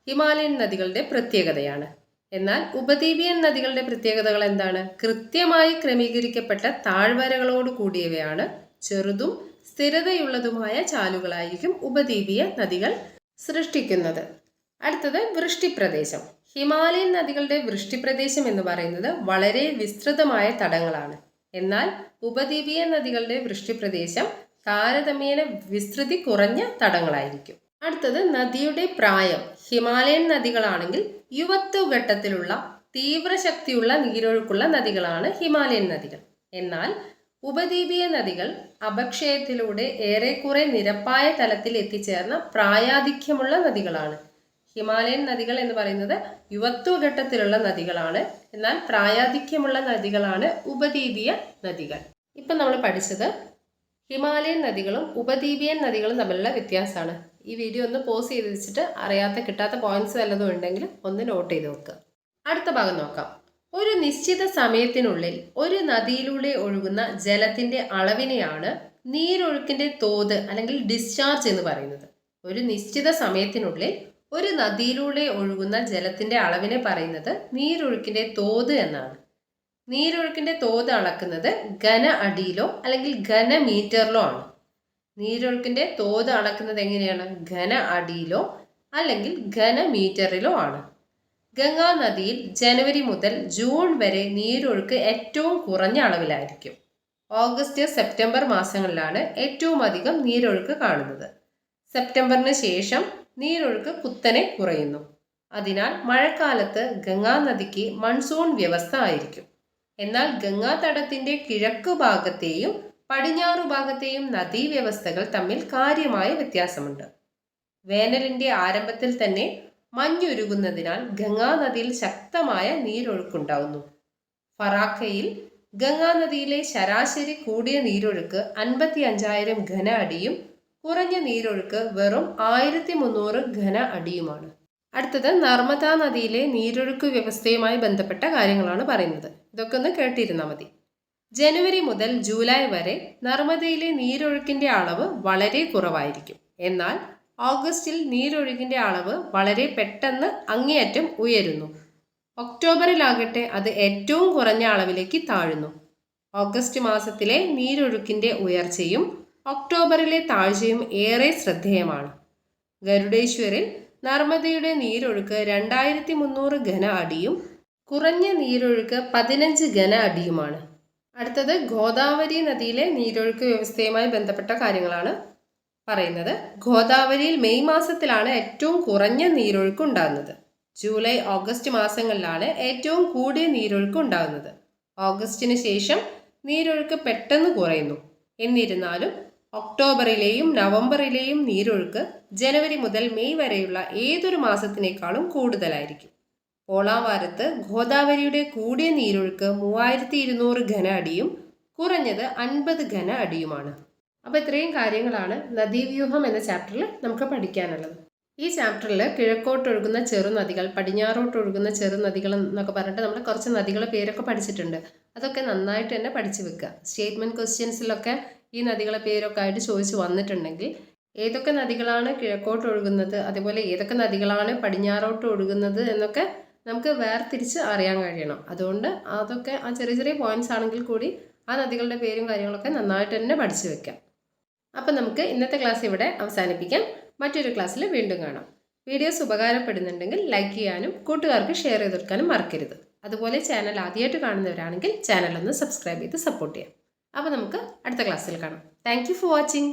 ഹിമാലയൻ നദികളുടെ പ്രത്യേകതയാണ്. എന്നാൽ ഉപദ്വീപീയൻ നദികളുടെ പ്രത്യേകതകൾ എന്താണ്? കൃത്യമായി ക്രമീകരിക്കപ്പെട്ട താഴ്വരകളോട് കൂടിയവയാണ്. ചെറുതും സ്ഥിരതയുള്ളതുമായ ചാലുകളായിരിക്കും ഉപദ്വീപീയ നദികൾ സൃഷ്ടിക്കുന്നത്. അടുത്തത് വൃഷ്ടിപ്രദേശം. ഹിമാലയൻ നദികളുടെ വൃഷ്ടിപ്രദേശം എന്ന് പറയുന്നത് വളരെ വിസ്തൃതമായ തടങ്ങളാണ്. എന്നാൽ ഉപദ്വീപീയ നദികളുടെ വൃഷ്ടിപ്രദേശം താരതമ്യേന വിസ്തൃതി കുറഞ്ഞ തടങ്ങളായിരിക്കും. അടുത്തത് നദിയുടെ പ്രായം. ഹിമാലയൻ നദികളാണെങ്കിൽ യുവത്വഘട്ടത്തിലുള്ള തീവ്രശക്തിയുള്ള നീരൊഴുക്കുള്ള നദികളാണ് ഹിമാലയൻ നദികൾ. എന്നാൽ ഉപദ്വീപീയ നദികൾ അപക്ഷയത്തിലൂടെ ഏറെക്കുറെ നിരപ്പായ തലത്തിൽ എത്തിച്ചേർന്ന പ്രായാധിക്യമുള്ള നദികളാണ്. ഹിമാലയൻ നദികൾ എന്ന് പറയുന്നത് യുവത്വഘട്ടത്തിലുള്ള നദികളാണ്. എന്നാൽ പ്രായാധിക്യമുള്ള നദികളാണ് ഉപദ്വീപീയ നദികൾ. ഇപ്പം നമ്മൾ പഠിച്ചത് ഹിമാലയൻ നദികളും ഉപദ്വീപീയൻ നദികളും തമ്മിലുള്ള വ്യത്യാസമാണ്. ഈ വീഡിയോ ഒന്ന് പോസ് ചെയ്ത് വെച്ചിട്ട് അറിയാത്ത കിട്ടാത്ത പോയിന്റ്സ് വല്ലതും ഉണ്ടെങ്കിൽ ഒന്ന് നോട്ട് ചെയ്ത് വെക്കുക. അടുത്ത ഭാഗം നോക്കാം. ഒരു നിശ്ചിത സമയത്തിനുള്ളിൽ ഒരു നദിയിലൂടെ ഒഴുകുന്ന ജലത്തിന്റെ അളവിനെയാണ് നീരൊഴുക്കിന്റെ തോത് അല്ലെങ്കിൽ ഡിസ്ചാർജ് എന്ന് പറയുന്നത്. ഒരു നിശ്ചിത സമയത്തിനുള്ളിൽ ഒരു നദിയിലൂടെ ഒഴുകുന്ന ജലത്തിന്റെ അളവിനെ പറയുന്നത് നീരൊഴുക്കിന്റെ തോത് എന്നാണ്. നീരൊഴുക്കിന്റെ തോത് അളക്കുന്നത് ഘന അടിയിലോ അല്ലെങ്കിൽ ഘന മീറ്ററിലോ ആണ്. നീരൊഴുക്കിന്റെ തോത് അളക്കുന്നത് എങ്ങനെയാണ്? ഘന അടിയിലോ അല്ലെങ്കിൽ ഘന മീറ്ററിലോ ആണ്. ഗംഗാ നദിയിൽ ജനുവരി മുതൽ ജൂൺ വരെ നീരൊഴുക്ക് ഏറ്റവും കുറഞ്ഞ അളവിലായിരിക്കും. ഓഗസ്റ്റ്, സെപ്റ്റംബർ മാസങ്ങളിലാണ് ഏറ്റവും അധികം നീരൊഴുക്ക് കാണുന്നത്. സെപ്റ്റംബറിന് ശേഷം നീരൊഴുക്ക് കുത്തനെ കുറയുന്നു. അതിനാൽ മഴക്കാലത്ത് ഗംഗാ നദിക്ക് മൺസൂൺ വ്യവസ്ഥ ആയിരിക്കും. എന്നാൽ ഗംഗാ തടത്തിന്റെ കിഴക്ക് ഭാഗത്തെയും പടിഞ്ഞാറു ഭാഗത്തെയും നദീവ്യവസ്ഥകൾ തമ്മിൽ കാര്യമായ വ്യത്യാസമുണ്ട്. വേനലിന്റെ ആരംഭത്തിൽ തന്നെ മഞ്ഞുരുകുന്നതിനാൽ ഗംഗാ നദിയിൽ ശക്തമായ നീരൊഴുക്കുണ്ടാവുന്നു. ഫറാക്കയിൽ ഗംഗാ നദിയിലെ ശരാശരി കൂടിയ നീരൊഴുക്ക് 55,000 ഘന അടിയും കുറഞ്ഞ നീരൊഴുക്ക് വെറും 1300 ഘന അടിയുമാണ്. അടുത്തത് നർമ്മദാ നദിയിലെ നീരൊഴുക്ക് വ്യവസ്ഥയുമായി ബന്ധപ്പെട്ട കാര്യങ്ങളാണ് പറയുന്നത്. ഇതൊക്കെ ഒന്ന് കേട്ടിരുന്നാൽ മതി. ജനുവരി മുതൽ ജൂലൈ വരെ നർമ്മദയിലെ നീരൊഴുക്കിന്റെ അളവ് വളരെ കുറവായിരിക്കും. എന്നാൽ ഓഗസ്റ്റിൽ നീരൊഴുക്കിന്റെ അളവ് വളരെ പെട്ടെന്ന് അങ്ങേയറ്റം ഉയരുന്നു. ഒക്ടോബറിലാകട്ടെ അത് ഏറ്റവും കുറഞ്ഞ അളവിലേക്ക് താഴുന്നു. ഓഗസ്റ്റ് മാസത്തിലെ നീരൊഴുക്കിന്റെ ഉയർച്ചയും ഒക്ടോബറിലെ താഴ്ചയും ഏറെ ശ്രദ്ധേയമാണ്. ഗരുഡേശ്വറിൽ നർമ്മദയുടെ നീരൊഴുക്ക് 2300 ഘന അടിയും കുറഞ്ഞ നീരൊഴുക്ക് 15 ഘന അടിയുമാണ്. അടുത്തത് ഗോദാവരി നദിയിലെ നീരൊഴുക്ക് വ്യവസ്ഥയുമായി ബന്ധപ്പെട്ട കാര്യങ്ങളാണ് പറയുന്നത്. ഗോദാവരിയിൽ മെയ് മാസത്തിലാണ് ഏറ്റവും കുറഞ്ഞ നീരൊഴുക്ക് ഉണ്ടാകുന്നത്. ജൂലൈ ഓഗസ്റ്റ് മാസങ്ങളിലാണ് ഏറ്റവും കൂടിയ നീരൊഴുക്ക് ഉണ്ടാകുന്നത്. ഓഗസ്റ്റിന് ശേഷം നീരൊഴുക്ക് പെട്ടെന്ന് കുറയുന്നു. എന്നിരുന്നാലും ഒക്ടോബറിലെയും നവംബറിലെയും നീരൊഴുക്ക് ജനുവരി മുതൽ മെയ് വരെയുള്ള ഏതൊരു മാസത്തിനേക്കാളും കൂടുതലായിരിക്കും. പോളാവാരത്ത് ഗോദാവരിയുടെ കൂടിയ നീരൊഴുക്ക് 3200 ഘന അടിയും കുറഞ്ഞത് 50 ഘന അടിയുമാണ്. അപ്പോൾ ഇത്രയും കാര്യങ്ങളാണ് നദീവ്യൂഹം എന്ന ചാപ്റ്ററിൽ നമുക്ക് പഠിക്കാനുള്ളത്. ഈ ചാപ്റ്ററിൽ കിഴക്കോട്ടൊഴുകുന്ന ചെറുനദികൾ, പടിഞ്ഞാറോട്ടൊഴുകുന്ന ചെറുനദികൾ എന്നൊക്കെ പറഞ്ഞിട്ട് നമ്മൾ കുറച്ച് നദികളുടെ പേരൊക്കെ പഠിച്ചിട്ടുണ്ട്. അതൊക്കെ നന്നായിട്ട് തന്നെ പഠിച്ചു വെക്കുക. സ്റ്റേറ്റ്മെൻറ്റ് ക്വസ്റ്റ്യൻസിലൊക്കെ ഈ നദികളെ പേരൊക്കെ ആയിട്ട് ചോദിച്ചു വന്നിട്ടുണ്ടെങ്കിൽ ഏതൊക്കെ നദികളാണ് കിഴക്കോട്ട് ഒഴുകുന്നത്, അതുപോലെ ഏതൊക്കെ നദികളാണ് പടിഞ്ഞാറോട്ട് ഒഴുകുന്നത് എന്നൊക്കെ നമുക്ക് വേർതിരിച്ച് അറിയാൻ കഴിയണം. അതുകൊണ്ട് അതൊക്കെ ആ ചെറിയ ചെറിയ പോയിന്റ്സ് ആണെങ്കിൽ കൂടി ആ നദികളുടെ പേരും കാര്യങ്ങളൊക്കെ നന്നായിട്ട് തന്നെ പഠിച്ചു വെക്കാം. അപ്പം നമുക്ക് ഇന്നത്തെ ക്ലാസ് ഇവിടെ അവസാനിപ്പിക്കാം. മറ്റൊരു ക്ലാസ്സിൽ വീണ്ടും കാണാം. വീഡിയോസ് ഉപകാരപ്പെടുന്നുണ്ടെങ്കിൽ ലൈക്ക് ചെയ്യാനും കൂട്ടുകാർക്ക് ഷെയർ ചെയ്ത് കൊടുക്കാനും മറക്കരുത്. അതുപോലെ ചാനൽ ആദ്യമായിട്ട് കാണുന്നവരാണെങ്കിൽ ചാനൽ ഒന്ന് സബ്സ്ക്രൈബ് ചെയ്ത് സപ്പോർട്ട് ചെയ്യാം. അപ്പോൾ നമുക്ക് അടുത്ത ക്ലാസ്സിൽ കാണാം. Thank you for watching.